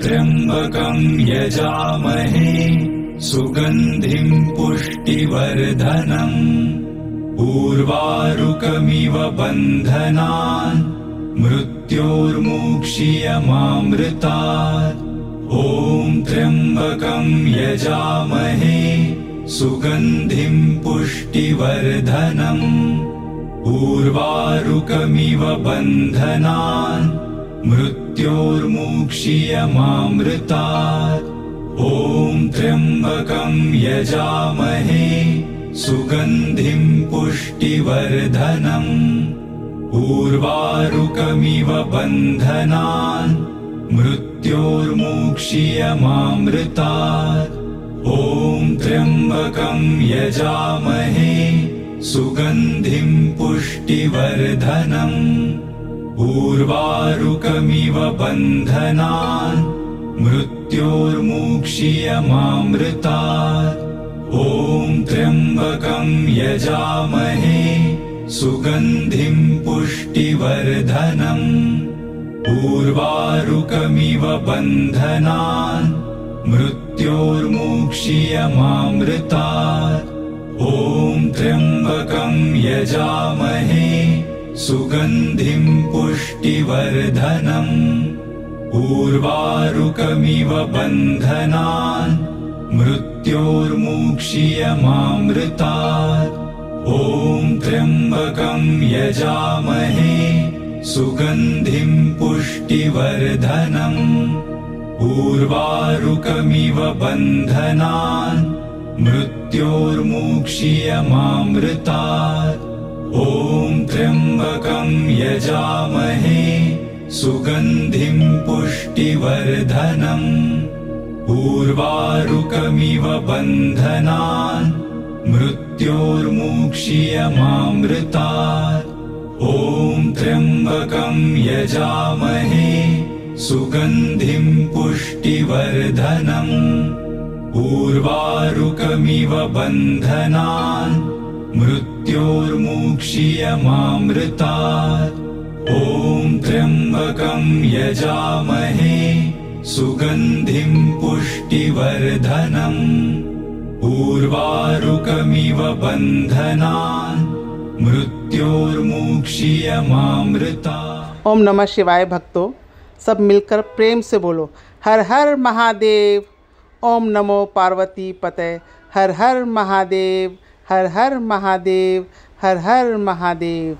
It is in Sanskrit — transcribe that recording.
त्र्यम्बकं यजामहे सुगन्धिं पुष्टिवर्धनम् उर्वारुकमिव बन्धनान् मृत्योर्मुक्षीयमामृतात्। ॐ त्र्यम्बकं यजामहे सुगन्धिं पुष्टिवर्धनम् उर्वारुकमिव बन्धनान् मृत्योर्मुक्षीयमामृतात्। ॐ त्र्यम्बकं यजामहे सुगन्धिं पुष्टिवर्धनम् उर्वारुकमिव बन्धनान् मृत्योर्मुक्षीयमामृतात्। ॐ त्र्यम्बकं यजामहे सुगन्धिं पुष्टिवर्धनम् उर्वारुकमिव बन्धनान् मृत्योर्मुक्षीयमामृतात्। ॐ त्र्यम्बकं यजामहे सुगन्धिं पुष्टिवर्धनम् उर्वारुकमिव बन्धनान् मृत्योर्मुक्षीयमामृतात्। ॐ त्र्यम्बकं यजामहे सुगन्धिं पुष्टिवर्धनम् उर्वारुकमिव बन्धनान् मृत्योर्मुक्षीयमामृतात्। ॐ त्र्यम्बकं यजामहे सुगन्धिं पुष्टिवर्धनम् उर्वारुकमिव बन्धनान् मृत्योर्मुक्षीयमामृतात्। ॐ त्र्यम्बकं यजामहे सुगन्धिं पुष्टिवर्धनम् उर्वारुकमिव बन्धनान् मृत्योर्मुक्षीयमामृतात्। ॐ त्र्यम्बकं यजामहे सुगन्धिं पुष्टिवर्धनम् उर्वारुकमिव बन्धनान् मृत्योर्मुक्षीयमामृतात्। ॐ त्र्यम्बकं यजामहे सुगन्धिं पुष्टिवर्धनम् उर्वारुकमिव बन्धनान् मृत्योर्मुक्षीयमामृतात्। ओम नमः शिवाय भक्तों, सब मिलकर प्रेम से बोलो हर हर महादेव। ओम नमो पार्वती पते। हर हर महादेव, हर हर महादेव, हर हर महादेव।